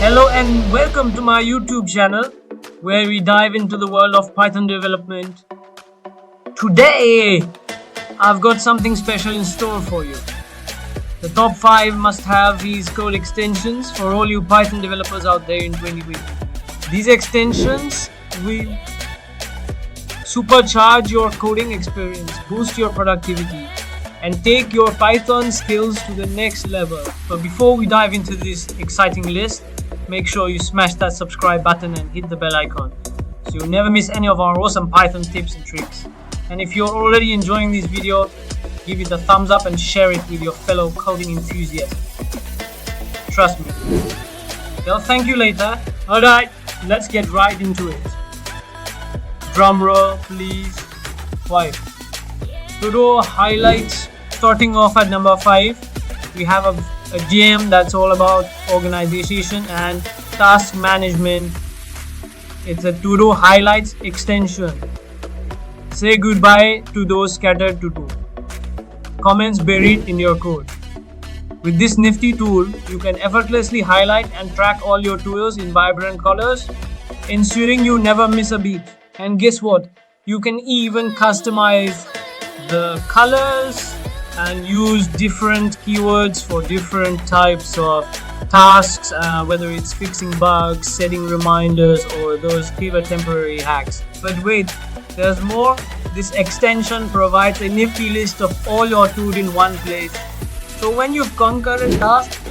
Hello and welcome to my YouTube channel where we dive into the world of Python development. Today, I've got something special in store for you. The top 5 must-have VS Code extensions for all you Python developers out there in 2020. These extensions will supercharge your coding experience, boost your productivity, and take your Python skills to the next level. But before we dive into this exciting list, make sure you smash that subscribe button and hit the bell icon so you'll never miss any of our awesome Python tips and tricks. And if you're already enjoying this video, give it a thumbs up and share it with your fellow coding enthusiasts. Trust me, they'll thank you later. Alright, let's get right into it. Drum roll, please. 5. TODO highlights. Starting off at number 5, we have a gem that's all about organization and task management. It's a TODO highlights extension. Say goodbye to those scattered to-do comments buried in your code. With this nifty tool, you can effortlessly highlight and track all your TODOs in vibrant colors, ensuring you never miss a beat. And guess what? You can even customize the colors and use different keywords for different types of tasks, whether it's fixing bugs, setting reminders, or those keyword temporary hacks. But wait, there's more. This extension provides a nifty list of all your tools in one place. So when you've conquered a task,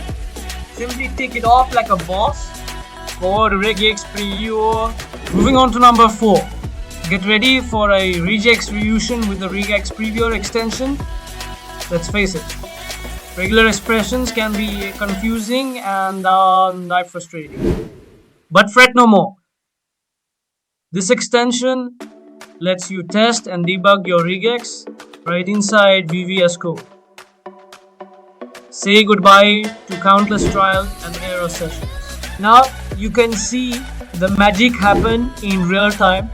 simply tick it off like a boss. For Regex Previewer. Moving on to number 4. Get ready for a Regex revision with the Regex Previewer extension. Let's face it, regular expressions can be confusing and frustrating. But fret no more. This extension lets you test and debug your regex right inside VS Code. Say goodbye to countless trials and error sessions. Now you can see the magic happen in real time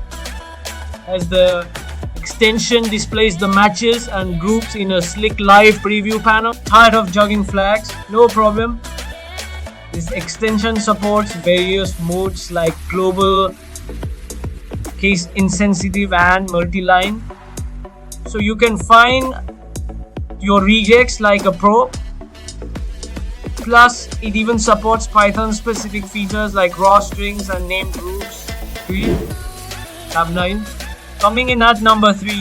as the extension displays the matches and groups in a slick live preview panel. Tired of jogging flags? No problem. This extension supports various modes like global, case insensitive, and multi-line. So you can find your regex like a pro. Plus, it even supports Python specific features like raw strings and named groups. Tabnine. Coming in at number 3,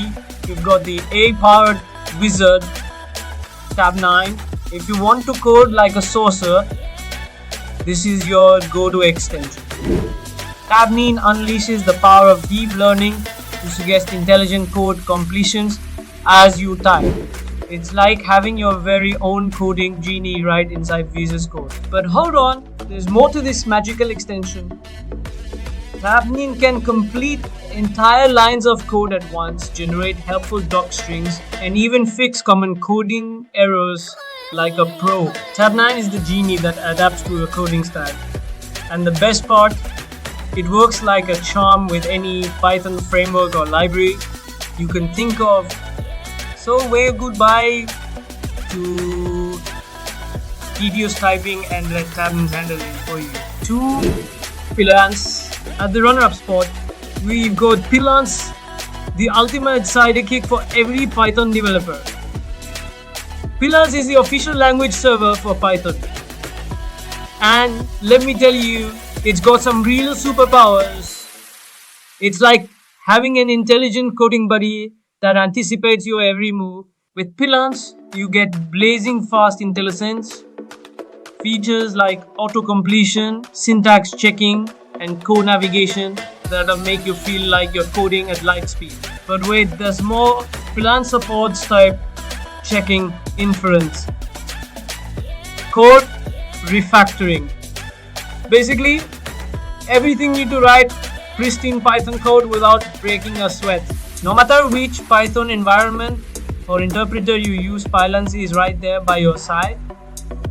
we've got the A-powered wizard, Tabnine. If you want to code like a sorcerer, this is your go-to extension. Tabnine unleashes the power of deep learning to suggest intelligent code completions as you type. It's like having your very own coding genie right inside VS Code. But hold on, there's more to this magical extension. Tabnine can complete entire lines of code at once, generate helpful doc strings, and even fix common coding errors like a pro. Tabnine is the genie that adapts to your coding style. And the best part, it works like a charm with any Python framework or library you can think of. So wave goodbye to tedious typing and let Tabnine handle it for you. 2. Pylance. At the runner-up spot, we've got Pylance, the ultimate sidekick for every Python developer. Pylance is the official language server for Python. And let me tell you, it's got some real superpowers. It's like having an intelligent coding buddy that anticipates your every move. With Pylance, you get blazing fast IntelliSense, features like auto-completion, syntax checking, and code navigation that'll make you feel like you're coding at light speed. But wait, there's more. Pylance supports type checking, inference, code refactoring. Basically, everything you need to write pristine Python code without breaking a sweat. No matter which Python environment or interpreter you use, Pylance is right there by your side,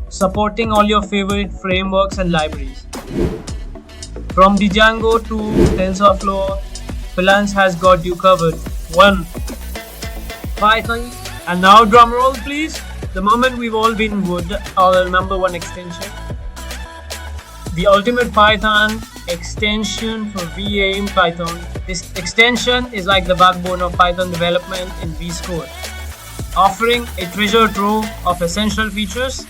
supporting all your favorite frameworks and libraries. From Django to TensorFlow, Pylance has got you covered. 1. Python. And now drum roll please. The moment we've all been wood, our number 1 extension. the ultimate Python extension for VA in Python. This extension is like the backbone of Python development in VS Code, offering a treasure trove of essential features,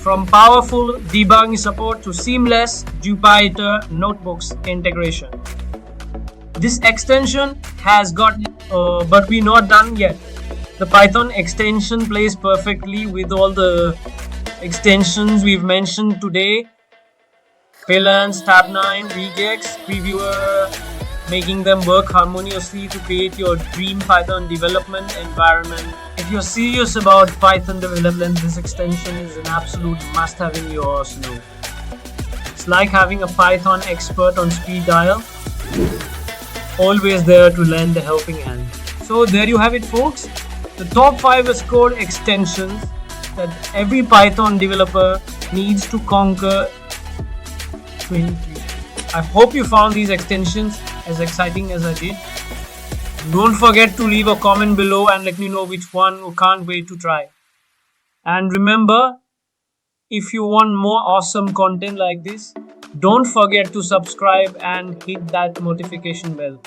from powerful debugging support to seamless Jupyter Notebooks integration. This extension has got, but we're not done yet. The Python extension plays perfectly with all the extensions we've mentioned today: Pylance, Tabnine, Regex Previewer, making them work harmoniously to create your dream Python development environment. If you're serious about Python development, this extension is an absolute must-have in your arsenal. It's like having a Python expert on speed dial, always there to lend a helping hand. So there you have it, folks. The top 5 VS Code extensions that every Python developer needs to conquer 23. I hope you found these extensions as exciting as I did. Don't forget to leave a comment below and let me know which one you can't wait to try. And remember, if you want more awesome content like this, don't forget to subscribe and hit that notification bell.